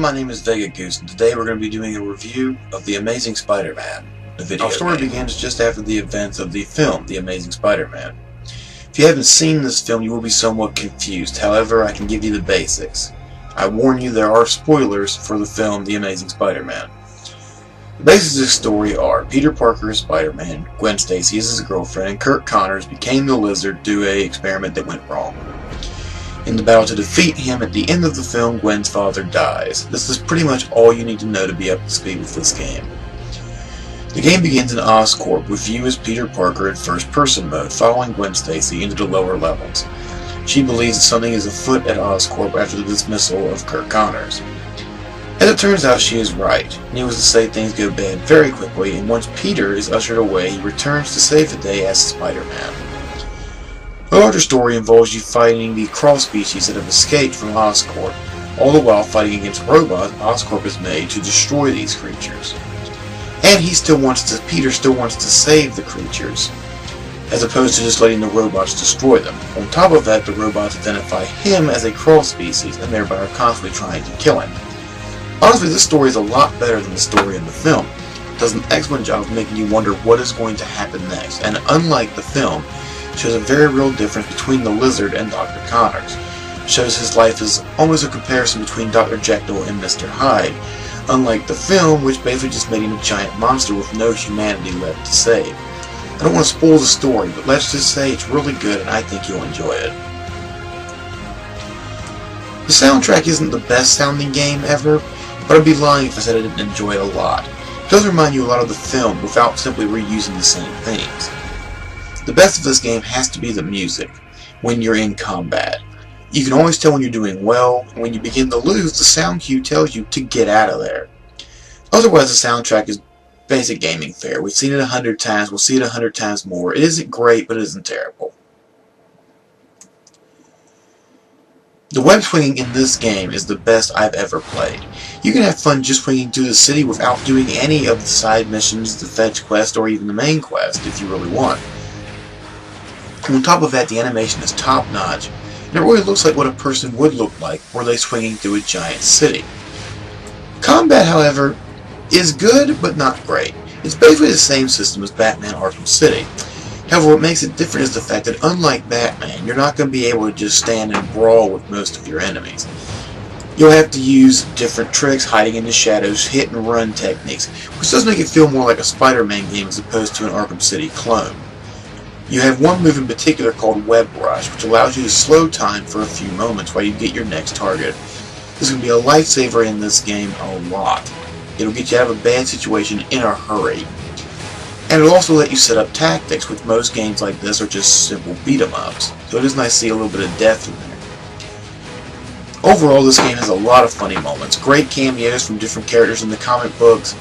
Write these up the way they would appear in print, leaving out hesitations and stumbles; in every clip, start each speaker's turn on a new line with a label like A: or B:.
A: my name is Vega-Goose, and today we're going to be doing a review of The Amazing Spider-Man, the video. Our story begins just after the events of the film, The Amazing Spider-Man. If you haven't seen this film, you will be somewhat confused. However, I can give you the basics. I warn you, there are spoilers for the film, The Amazing Spider-Man. The basics of the story are Peter Parker is Spider-Man, Gwen Stacy is his girlfriend, and Kirk Connors became the Lizard due to an experiment that went wrong. In the battle to defeat him, at the end of the film, Gwen's father dies. This is pretty much all you need to know to be up to speed with this game. The game begins in Oscorp with you as Peter Parker in first-person mode, following Gwen Stacy into the lower levels. She believes that something is afoot at Oscorp after the dismissal of Kirk Connors. As it turns out, she is right. Needless to say, things go bad very quickly, and once Peter is ushered away, he returns to save the day as Spider-Man. The larger story involves you fighting the crawl species that have escaped from Oscorp, all the while fighting against robots Oscorp has made to destroy these creatures. And Peter still wants to save the creatures, as opposed to just letting the robots destroy them. On top of that, the robots identify him as a crawl species, and thereby are constantly trying to kill him. Honestly, this story is a lot better than the story in the film. It does an excellent job of making you wonder what is going to happen next, and unlike the film, shows a very real difference between the Lizard and Dr. Connors. Shows his life is almost a comparison between Dr. Jekyll and Mr. Hyde, unlike the film, which basically just made him a giant monster with no humanity left to save. I don't want to spoil the story, but let's just say it's really good and I think you'll enjoy it. The soundtrack isn't the best sounding game ever, but I'd be lying if I said I didn't enjoy it a lot. It does remind you a lot of the film without simply reusing the same themes. The best of this game has to be the music, when you're in combat. You can always tell when you're doing well, and when you begin to lose, the sound cue tells you to get out of there. Otherwise, the soundtrack is basic gaming fare. We've seen it 100 times, we'll see it 100 times more. It isn't great, but it isn't terrible. The web swinging in this game is the best I've ever played. You can have fun just swinging through the city without doing any of the side missions, the fetch quest, or even the main quest, if you really want. On top of that, the animation is top-notch, and it really looks like what a person would look like were they swinging through a giant city. Combat, however, is good, but not great. It's basically the same system as Batman Arkham City. However, what makes it different is the fact that unlike Batman, you're not going to be able to just stand and brawl with most of your enemies. You'll have to use different tricks, hiding in the shadows, hit and run techniques, which does make it feel more like a Spider-Man game as opposed to an Arkham City clone. You have one move in particular called Web Rush, which allows you to slow time for a few moments while you get your next target. This is going to be a lifesaver in this game a lot. It'll get you out of a bad situation in a hurry. And it'll also let you set up tactics, which most games like this are just simple beat-em-ups. So it is nice to see a little bit of depth in there. Overall, this game has a lot of funny moments. Great cameos from different characters in the comic books.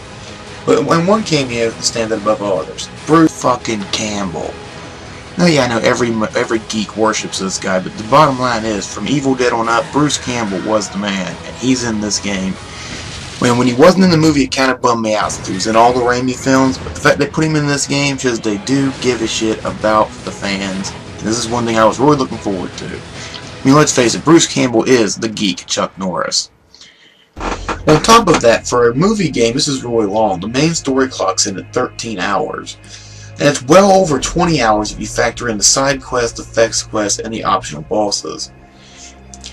A: But when one cameo stands out above all others, Bruce fucking Campbell. Now, yeah, I know every geek worships this guy, but the bottom line is, from Evil Dead on up, Bruce Campbell was the man, and he's in this game. When he wasn't in the movie, it kind of bummed me out since he was in all the Raimi films, but the fact they put him in this game shows they do give a shit about the fans, and this is one thing I was really looking forward to. I mean, let's face it, Bruce Campbell is the geek Chuck Norris. On top of that, for a movie game, this is really long. The main story clocks in at 13 hours. And it's well over 20 hours if you factor in the side quests, effects quests, and the optional bosses.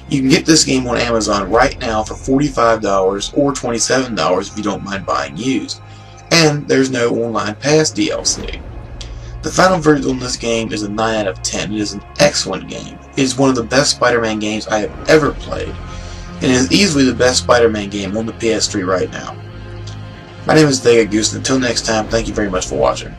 A: You can get this game on Amazon right now for $45 or $27 if you don't mind buying used. And there's no online pass DLC. The final verdict on this game is a 9 out of 10. It is an excellent game. It is one of the best Spider-Man games I have ever played. And it is easily the best Spider-Man game on the PS3 right now. My name is Vega-Goose, and until next time, thank you very much for watching.